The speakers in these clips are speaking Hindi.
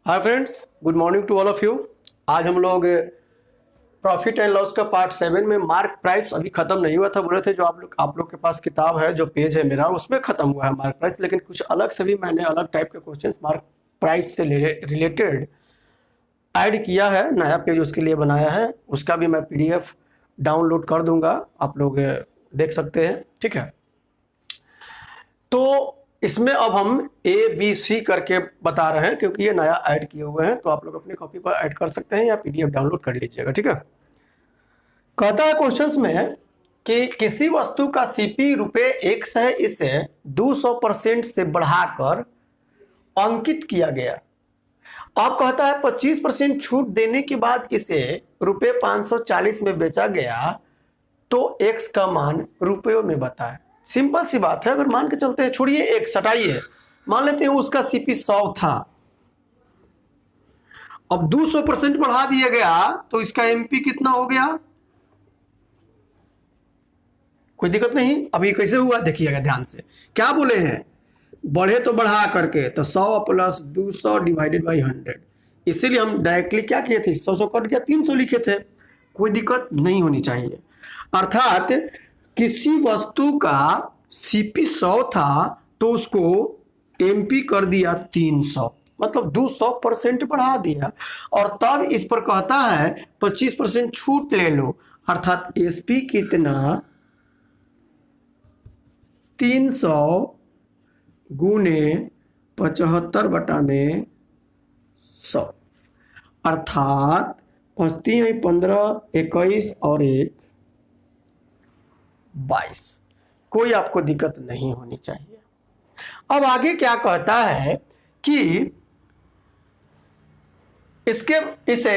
Hi friends, good morning to all of you. आज हम लोग प्रॉफिट एंड लॉस का पार्ट 7 में मार्क प्राइस अभी खत्म नहीं हुआ था। बोले थे जो आप लोग के पास किताब है, जो पेज है मेरा, उसमें खत्म हुआ है मार्क प्राइस, लेकिन कुछ अलग से भी मैंने अलग टाइप के क्वेश्चंस मार्क प्राइस से रिलेटेड ऐड किया है। नया पेज उसके लिए बनाया है, उसका भी मैं पीडीएफ डाउनलोड कर दूंगा, आप लोग देख सकते हैं। ठीक है, तो इसमें अब हम ए बी सी करके बता रहे हैं क्योंकि ये नया ऐड किए हुए हैं, तो आप लोग अपनी कॉपी पर ऐड कर सकते हैं या पीडीएफ डाउनलोड कर लीजिएगा। ठीक है, कहता है क्वेश्चंस में कि किसी वस्तु का सीपी रुपए 1 है, इसे 200% से बढ़ाकर अंकित किया गया। अब कहता है 25% छूट देने के बाद इसे रुपए 540 में बेचा गया, तो एक्स का मान रुपयों में बताए। सिंपल सी बात है, अगर मान के चलते हैं, छोड़िए एक सटाइए, मान लेते हैं उसका सीपी 100 था, अब 200% बढ़ा दिया गया तो इसका एमपी कितना हो गया? कोई दिक्कत नहीं। अभी कैसे हुआ देखिएगा ध्यान से, क्या बोले हैं, बढ़े तो बढ़ा करके, तो 100 प्लस 200 डिवाइडेड बाई 100, इसीलिए हम डायरेक्टली क्या किए थे, 100 कट गया 300 लिखे थे। कोई दिक्कत नहीं होनी चाहिए। अर्थात किसी वस्तु का सीपी 100 था तो उसको एमपी कर दिया 300, मतलब 200% बढ़ा दिया, और तब इस पर कहता है 25% छूट ले लो, अर्थात एसपी कितना 300 गुने 75 बटा में 100, अर्थात 5 15 21 और 1 22। कोई आपको दिक्कत नहीं होनी चाहिए। अब आगे क्या कहता है कि इसे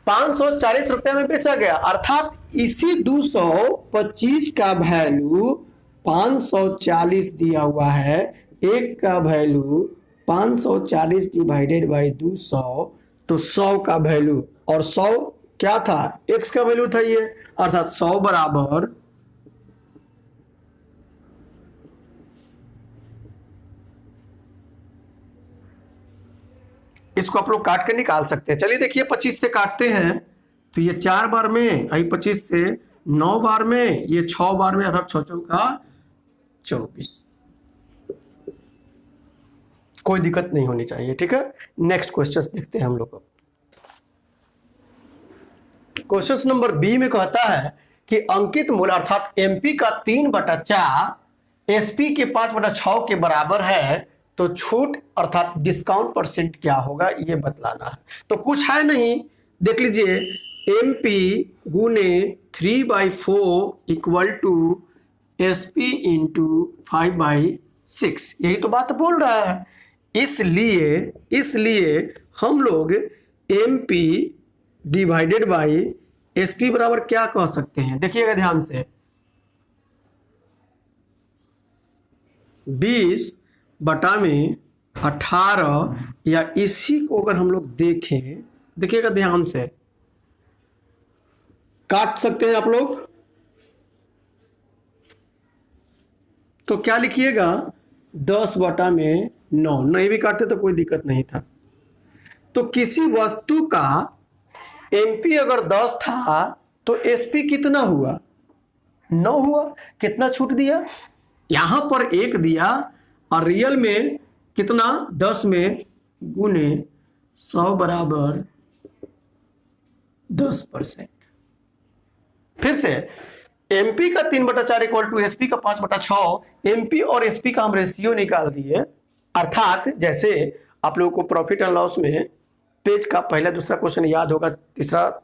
540 रुपए में बेचा गया, अर्थात इसी 225 का वैल्यू 540 दिया हुआ है, एक का वैल्यू 540 डिवाइडेड बाई 200, तो 100 का वैल्यू, और 100 क्या था, एक्स का वैल्यू था ये, अर्थात 100 बराबर 100। इसको आप लोग काट के निकाल सकते हैं। चलिए देखिए, 25 से काटते हैं तो ये 4 बार में, आई 25 से 9 बार में, ये 6 बार में, अर्थात 6 चौका 24। कोई दिक्कत नहीं होनी चाहिए। ठीक है, नेक्स्ट क्वेश्चन देखते हैं हम लोग। क्वेश्चन नंबर बी में कहता है कि अंकित मूल्य अर्थात एमपी का 3/4 एसपी के 5/6 के बराबर है, तो छूट अर्थात डिस्काउंट परसेंट क्या होगा ये बतलाना है। तो कुछ है नहीं, देख लीजिए, एमपी गुने 3/4 इक्वल टू एसपी इंटू 5/6, यही तो बात बोल रहा है। इसलिए हम लोग एमपी डिवाइडेड बाई एसपी बराबर क्या कह सकते हैं, देखिएगा ध्यान से, 20 बटा में 18, या इसी को अगर हम लोग देखें, देखिएगा ध्यान से, काट सकते हैं आप लोग, तो क्या लिखिएगा, 10 बटा में 9, नहीं भी काटते तो कोई दिक्कत नहीं था। तो किसी वस्तु का एमपी अगर 10 था तो एसपी कितना हुआ, 9 हुआ। कितना छूट दिया, यहां पर 1 दिया, और रियल में कितना, 10 में गुने 100 बराबर 10%। फिर से एमपी का 3/4 इक्वल टू एसपी का 5/6, एमपी और एसपी का हम रेशियो निकाल दिए। अर्थात जैसे आप लोगों को प्रॉफिट एंड लॉस में पेज का पहला दूसरा क्वेश्चन याद होगा, तीसरा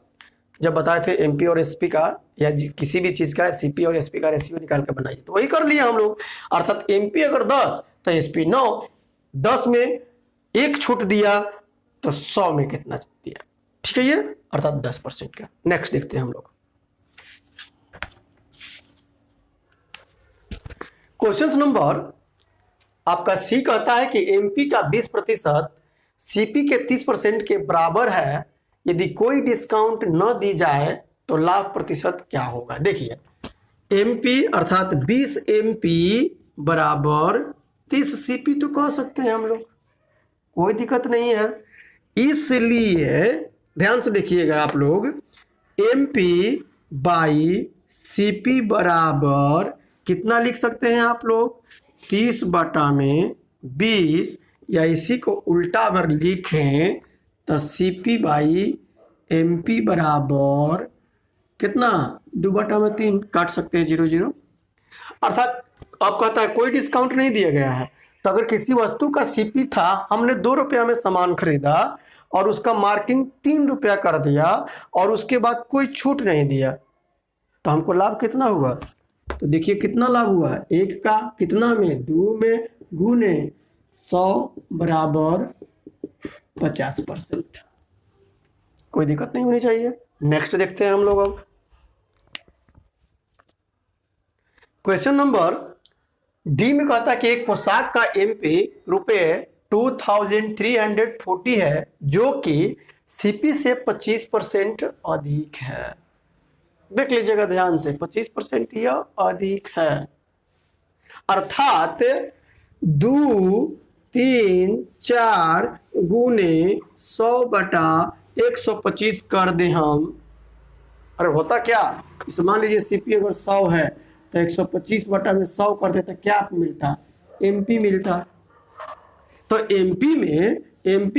जब बताए थे एमपी और एसपी का, या किसी भी चीज का सीपी और एसपी का रेशियो निकाल के बनाइए, तो वही कर लिया हम लोग। अर्थात एमपी अगर 10 तो एसपी 9, 10 में 1 छूट दिया तो 100 में कितना दिया, ठीक है, ये अर्थात 10% का। नेक्स्ट देखते हैं हम लोग। क्वेश्चन नंबर आपका सी कहता है कि एमपी का 20% सीपी के 30% के बराबर है, यदि कोई डिस्काउंट न दी जाए तो लाभ प्रतिशत क्या होगा। देखिए, एमपी अर्थात 20 एमपी बराबर 30 सीपी तो कह सकते हैं हम लोग, कोई दिक्कत नहीं है। इसलिए ध्यान से देखिएगा आप लोग, एमपी बाई सीपी बराबर कितना लिख सकते हैं आप लोग, 30/20, या इसी को उल्टा अगर लिखें तो सीपी बाई एमपी बराबर कितना, 2/3 काट सकते हैं 0 0। अर्थात अब कहता है कोई डिस्काउंट नहीं दिया गया है, तो अगर किसी वस्तु का सीपी था, हमने 2 रुपया में सामान खरीदा और उसका मार्किंग 3 रुपया कर दिया और उसके बाद कोई छूट नहीं दिया, तो हमको लाभ कितना हुआ, तो देखिए कितना लाभ हुआ, एक का कितना में, 2 में गुने 100 बराबर 50%। कोई दिक्कत नहीं होनी चाहिए। नेक्स्ट देखते हैं हम लोग अब क्वेश्चन नंबर डी में कहता है कि एक पोशाक का एमपी रुपये 2340 है जो कि सीपी से 25% अधिक है। देख लीजिएगा ध्यान से, 25% यह अधिक है, अर्थात 2, 3, 4 गुने 100/125 कर दें हम। अरे होता क्या, इस मान लीजिए सीपी अगर 100 है तो 125/100 कर देता, क्या मिलता, एमपी मिलता। तो एमपी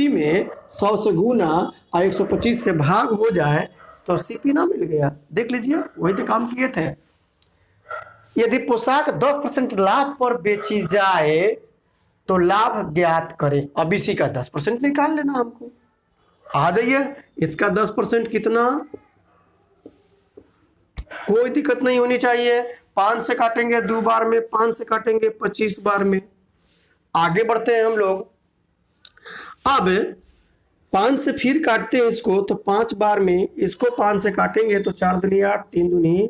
में 100 से गुना और 125 से भाग हो जाए तो सीपी ना मिल गया। देख लीजिए वही तो काम किए थे। यदि पोशाक 10% लाभ पर बेची जाए तो लाभ ज्ञात करें। अब इसी का 10% निकाल लेना हमको। आ जाइए, इसका 10% कितना, कोई दिक्कत नहीं होनी चाहिए। 5 से काटेंगे 2 बार में, 5 से काटेंगे 25 बार में। आगे बढ़ते हैं हम लोग। अब 5 से फिर काटते हैं इसको, तो 5 बार में इसको 5 से काटेंगे तो 4 दूनी 8, 3 दूनी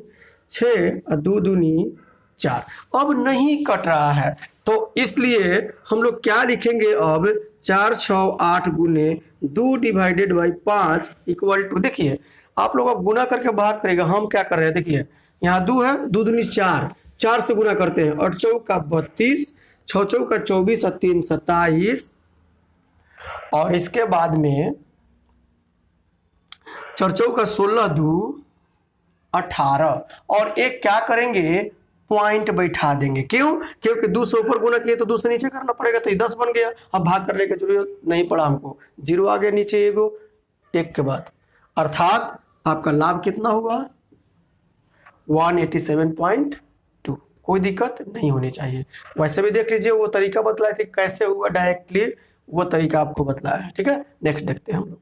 6 और 2 दूनी 4। अब नहीं कट रहा है तो इसलिए हम लोग क्या लिखेंगे, अब 4, 6, 8 गुने 2 डिवाइडेड बाई 5 इक्वल टू, देखिए आप लोग अब गुना करके भाग करेगा, हम क्या कर रहे हैं, देखिए यहाँ 2 है, 2 दूनी 4, 4 से गुना करते हैं, 8 चौका 32, 6 चौका 24 और 3 27, और इसके बाद में 4 चौका 16, 2 18, और एक क्या करेंगे, पॉइंट बैठा देंगे। क्यों, क्योंकि 2 से ऊपर गुना किए तो 2 से नीचे करना पड़ेगा, तो ये 10 बन गया। अब भाग करने की जरूरत नहीं पड़ा हमको, 0 आगे नीचे एगो एक के बाद, अर्थात आपका लाभ कितना हुआ, 187.2। कोई दिक्कत नहीं होनी चाहिए। वैसे भी देख लीजिए वो तरीका बतलाए थे कैसे हुआ, डायरेक्टली वो तरीका आपको बताया है। ठीक है, नेक्स्ट देखते हैं हम लोग।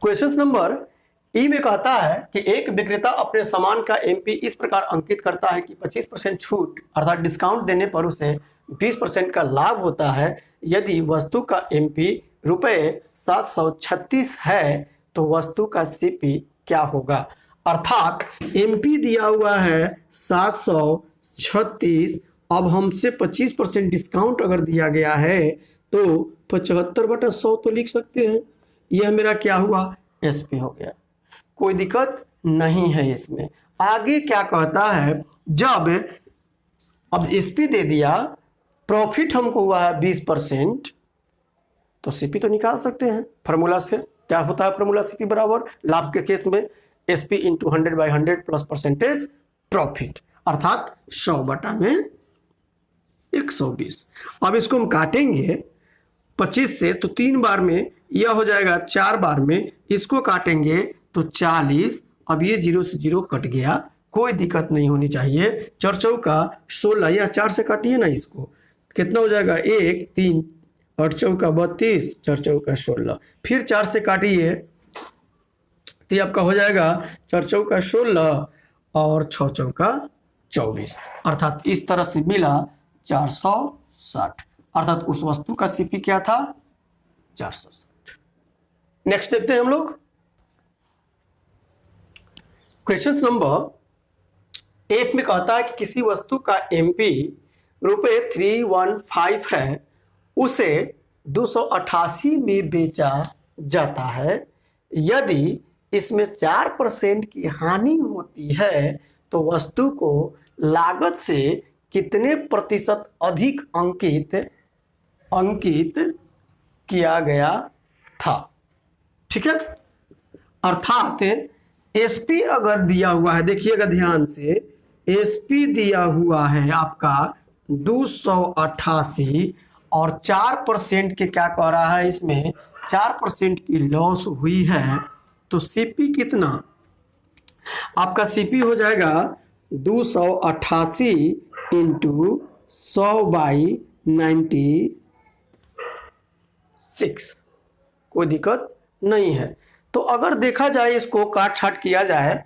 क्वेश्चन नंबर ई में कहता है कि एक विक्रेता अपने सामान का एमपी इस प्रकार अंकित करता है कि 25% छूट अर्थात डिस्काउंट देने पर उसे 20% का लाभ होता है। यदि वस्तु का एमपी रुपये 736 है तो वस्तु का सीपी क्या होगा। अर्थात एमपी दिया हुआ है 736, अब हमसे 25% डिस्काउंट अगर दिया गया है तो 75/100 तो लिख सकते हैं। यह मेरा क्या हुआ, एसपी हो गया। कोई दिक्कत नहीं है इसमें। आगे क्या कहता है, जब अब एसपी दे दिया, प्रॉफिट हमको हुआ है 20%, तो सीपी तो निकाल सकते हैं फार्मूला से। क्या होता है फार्मूला, सीपी बराबर लाभ के केस में SP into 100/100 plus percentage profit, अर्थात 100/120। अब इसको हम काटेंगे 25 से तो 3 बार में यह हो जाएगा, 4 बार में इसको काटेंगे तो 40। अब ये 0 से 0 कट गया, कोई दिक्कत नहीं होनी चाहिए। 4 चौका 16, यह 4 से काटिए ना, इसको कितना हो जाएगा, 1, 3, 8 चौका 32, 4 चौका 16, फिर 4 से काटिए तो आपका हो जाएगा 4 चौका 16 और 6 चौका 24, अर्थात इस तरह से मिला 460, अर्थात उस वस्तु का सीपी क्या था, 460। नेक्स्ट देखते हैं हम लोग। क्वेश्चन नंबर 1 में कहता है कि किसी वस्तु का एमपी रुपये 315 है, उसे 288 में बेचा जाता है। यदि इसमें 4% की हानि होती है तो वस्तु को लागत से कितने प्रतिशत अधिक अंकित किया गया था। ठीक है, अर्थात एसपी अगर दिया हुआ है, देखिएगा ध्यान से, एसपी दिया हुआ है आपका 288 और 4% के क्या कह रहा है, इसमें 4% की लॉस हुई है, तो सीपी कितना आपका, सीपी हो जाएगा 288 इंटू 100/96। कोई दिक्कत नहीं है। तो अगर देखा जाए, इसको काट छाट किया जाए,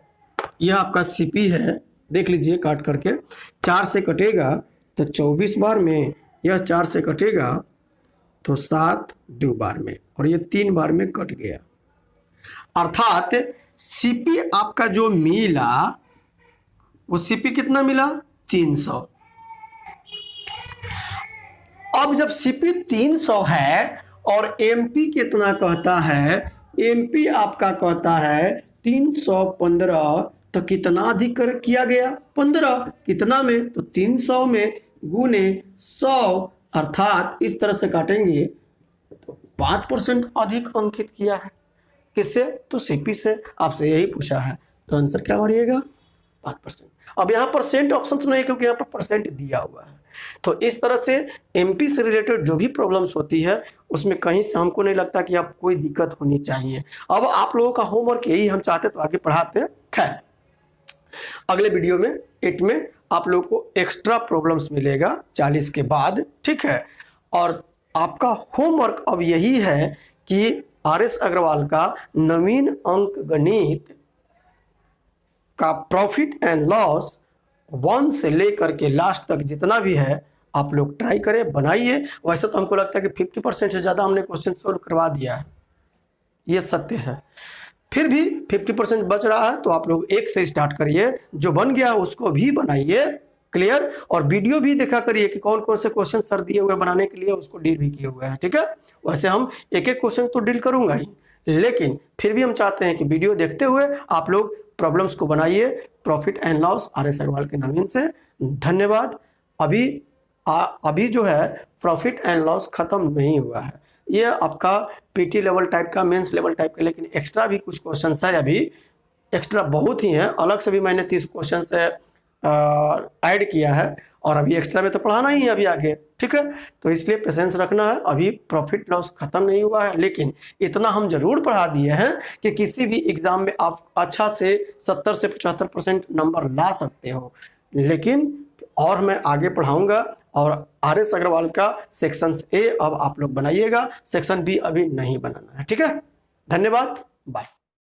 यह आपका सीपी है, देख लीजिए काट करके, 4 से कटेगा तो 24 बार में, यह 4 से कटेगा तो 7 2 बार में, और ये 3 बार में कट गया। अर्थात सीपी आपका जो मिला, वो सीपी कितना मिला, 300। अब जब सीपी 300 है और एमपी कितना कहता है, एमपी आपका कहता है 315, तो कितना अधिक किया गया, 15, कितना में, तो 300 में गुने 100, अर्थात इस तरह से काटेंगे तो 5% अधिक अंकित किया है। किससे, तो सीपी से। आपसे यही पूछा है, तो आंसर क्या मारिएगा, 5%। अब यहाँ परसेंट ऑप्शन तो नहीं, क्योंकि यहाँ पर परसेंट दिया हुआ है। तो इस तरह से एमपी से रिलेटेड जो भी प्रॉब्लम्स होती है, उसमें कहीं से हमको नहीं लगता कि आप कोई दिक्कत होनी चाहिए। अब आप लोगों का होमवर्क यही हम चाहते तो आगे पढ़ाते। खैर, अगले वीडियो में 8 में आप लोगों को एक्स्ट्रा प्रॉब्लम्स मिलेगा 40 के बाद। ठीक है, और आपका होमवर्क अब यही है कि आरएस अग्रवाल का नवीन अंक गणित का प्रॉफिट एंड लॉस 1 से लेकर के लास्ट तक जितना भी है, आप लोग ट्राई करें, बनाइए। वैसे तो हमको लगता है कि 50% से ज़्यादा हमने क्वेश्चन सोल्व करवा दिया है, ये सत्य है। फिर भी 50% बच रहा है, तो आप लोग 1 से स्टार्ट करिए, जो बन गया उसको भी बनाइए, क्लियर। और वीडियो भी देखा करिए कि कौन कौन से क्वेश्चन सर दिए हुए बनाने के लिए, उसको डील भी किए हुए हैं। ठीक है, वैसे हम एक एक क्वेश्चन तो डील करूंगा ही, लेकिन फिर भी हम चाहते हैं कि वीडियो देखते हुए आप लोग प्रॉब्लम्स को बनाइए। Profit and loss RS Agarwal के नवीन से। धन्यवाद। अभी जो है प्रॉफिट एंड लॉस खत्म नहीं हुआ है, ये आपका पीटी लेवल टाइप का, मेंस लेवल टाइप का, लेकिन एक्स्ट्रा भी कुछ क्वेश्चन है, अभी एक्स्ट्रा बहुत ही हैं। अलग से भी मैंने 30 क्वेश्चन से ऐड किया है, और अभी एक्स्ट्रा में तो पढ़ाना ही है अभी आगे। ठीक है, तो इसलिए पेशेंस रखना है। अभी प्रॉफिट लॉस खत्म नहीं हुआ है, लेकिन इतना हम जरूर पढ़ा दिए हैं कि किसी भी एग्जाम में आप अच्छा से 70 से 75% नंबर ला सकते हो। लेकिन और मैं आगे पढ़ाऊंगा, और आरएस अग्रवाल का सेक्शन ए अब आप लोग बनाइएगा, सेक्शन बी अभी नहीं बनाना है। ठीक है, धन्यवाद, बाय।